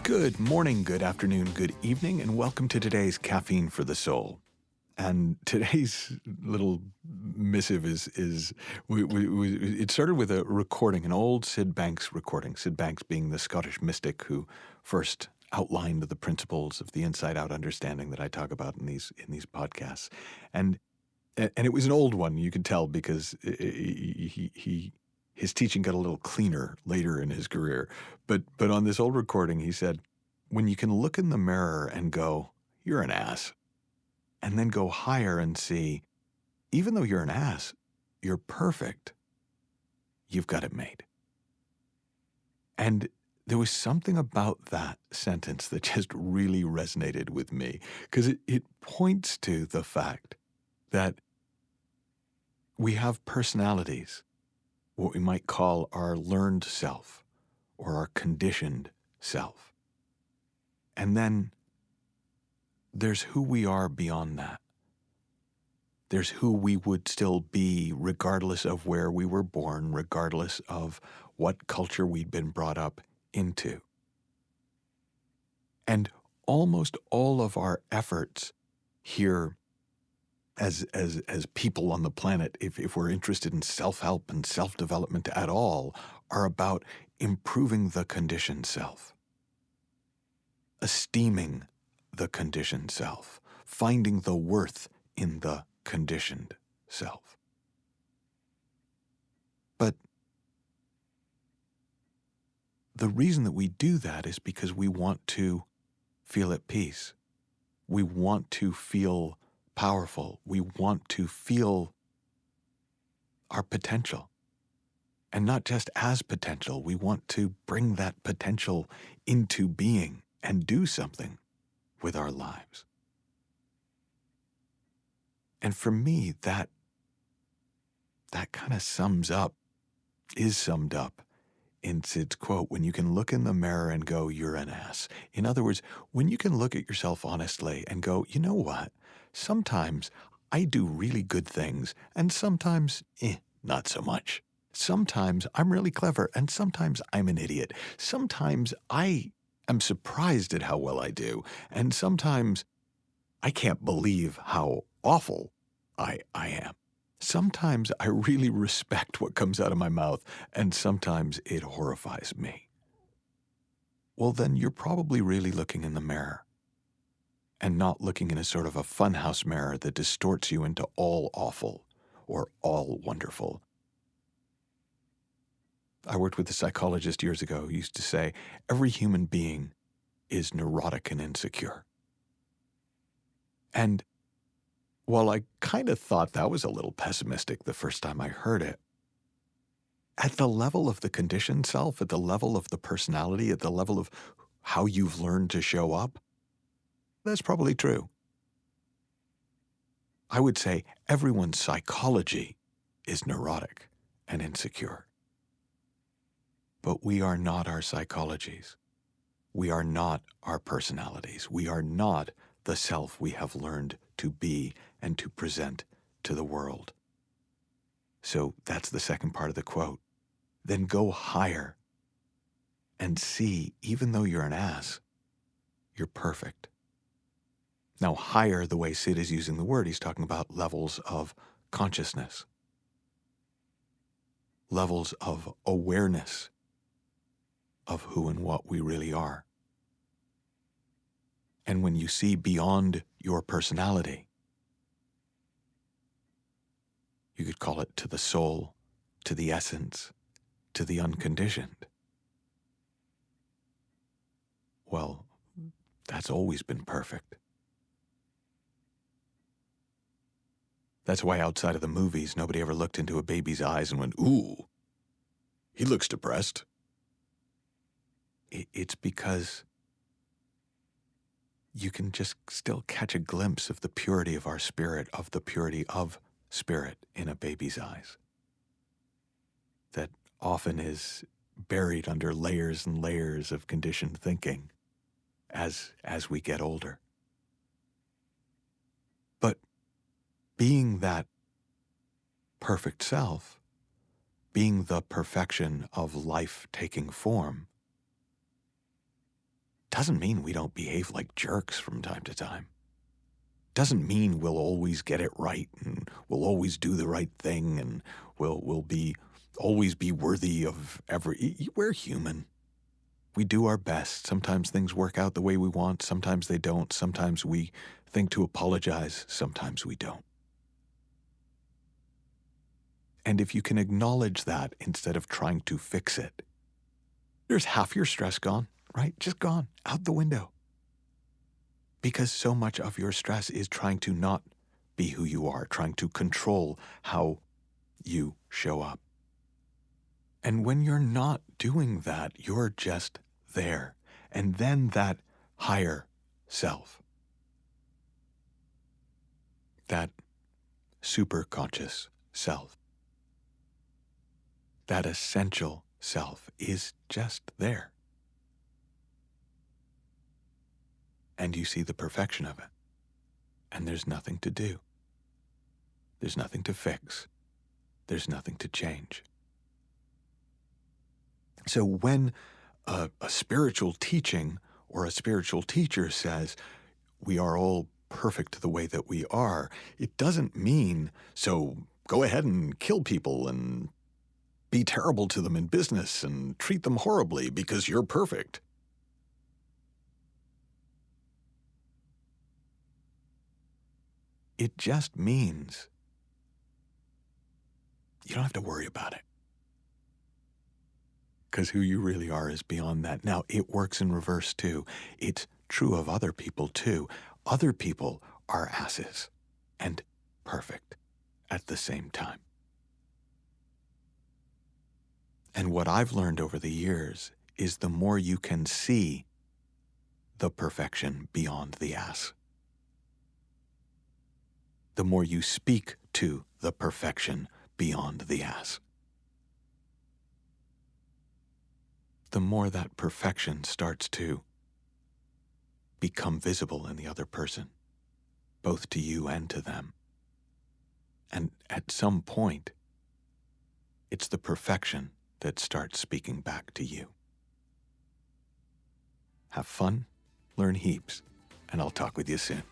Good morning, good afternoon, good evening, and welcome to today's Caffeine for the Soul. And today's little missive it started with a recording, an old Syd Banks recording, Syd Banks being the Scottish mystic who first outlined the principles of the inside-out understanding that I talk about in these podcasts. And it was an old one, you could tell, because his teaching got a little cleaner later in his career. But on this old recording, he said, when you can look in the mirror and go, you're an ass, and then go higher and see, even though you're an ass, you're perfect, you've got it made. And there was something about that sentence that just really resonated with me, because it points to the fact that we have personalities, what we might call our learned self or our conditioned self. And then there's who we are beyond that. There's who we would still be regardless of where we were born, regardless of what culture we'd been brought up into. And almost all of our efforts here as people on the planet, if we're interested in self-help and self-development at all, are about improving the conditioned self, esteeming the conditioned self, finding the worth in the conditioned self. But the reason that we do that is because we want to feel at peace. We want to feel powerful. We want to feel our potential. And not just as potential, we want to bring that potential into being and do something with our lives. And for me, that kind of is summed up in Syd's quote, when you can look in the mirror and go, you're an ass. In other words, when you can look at yourself honestly and go, you know what? Sometimes I do really good things, and sometimes, not so much. Sometimes I'm really clever, and sometimes I'm an idiot. Sometimes I am surprised at how well I do, and sometimes I can't believe how awful I am. Sometimes I really respect what comes out of my mouth, and sometimes it horrifies me. Well, then you're probably really looking in the mirror and not looking in a sort of a funhouse mirror that distorts you into all awful or all wonderful. I worked with a psychologist years ago who used to say, every human being is neurotic and insecure. And while I kind of thought that was a little pessimistic the first time I heard it, at the level of the conditioned self, at the level of the personality, at the level of how you've learned to show up, that's probably true. I would say everyone's psychology is neurotic and insecure. But we are not our psychologies. We are not our personalities. We are not the self we have learned to be and to present to the world. So that's the second part of the quote. Then go higher and see, even though you're an ass, you're perfect. Now, higher, the way Syd is using the word, he's talking about levels of consciousness, levels of awareness of who and what we really are. And when you see beyond your personality, you could call it to the soul, to the essence, to the unconditioned. Well, that's always been perfect. That's why outside of the movies, nobody ever looked into a baby's eyes and went, ooh, he looks depressed. It's because you can just still catch a glimpse of the purity of our spirit, of the purity of spirit in a baby's eyes that often is buried under layers and layers of conditioned thinking as we get older. But being that perfect self, being the perfection of life taking form, doesn't mean we don't behave like jerks from time to time. Doesn't mean we'll always get it right and we'll always do the right thing and we'll always be worthy of every. We're human. We do our best. Sometimes things work out the way we want. Sometimes they don't. Sometimes we think to apologize. Sometimes we don't. And if you can acknowledge that instead of trying to fix it, there's half your stress gone, right? Just gone, out the window. Because so much of your stress is trying to not be who you are, trying to control how you show up. And when you're not doing that, you're just there. And then that higher self, that superconscious self, that essential self is just there. And you see the perfection of it. And there's nothing to do. There's nothing to fix. There's nothing to change. So when a spiritual teaching or a spiritual teacher says we are all perfect the way that we are, it doesn't mean, so go ahead and kill people and be terrible to them in business and treat them horribly because you're perfect. It just means you don't have to worry about it. Because who you really are is beyond that. Now, it works in reverse too. It's true of other people too. Other people are asses and perfect at the same time. And what I've learned over the years is the more you can see the perfection beyond the ass, the more you speak to the perfection beyond the ass, the more that perfection starts to become visible in the other person, both to you and to them. And at some point, it's the perfection that starts speaking back to you. Have fun, learn heaps, and I'll talk with you soon.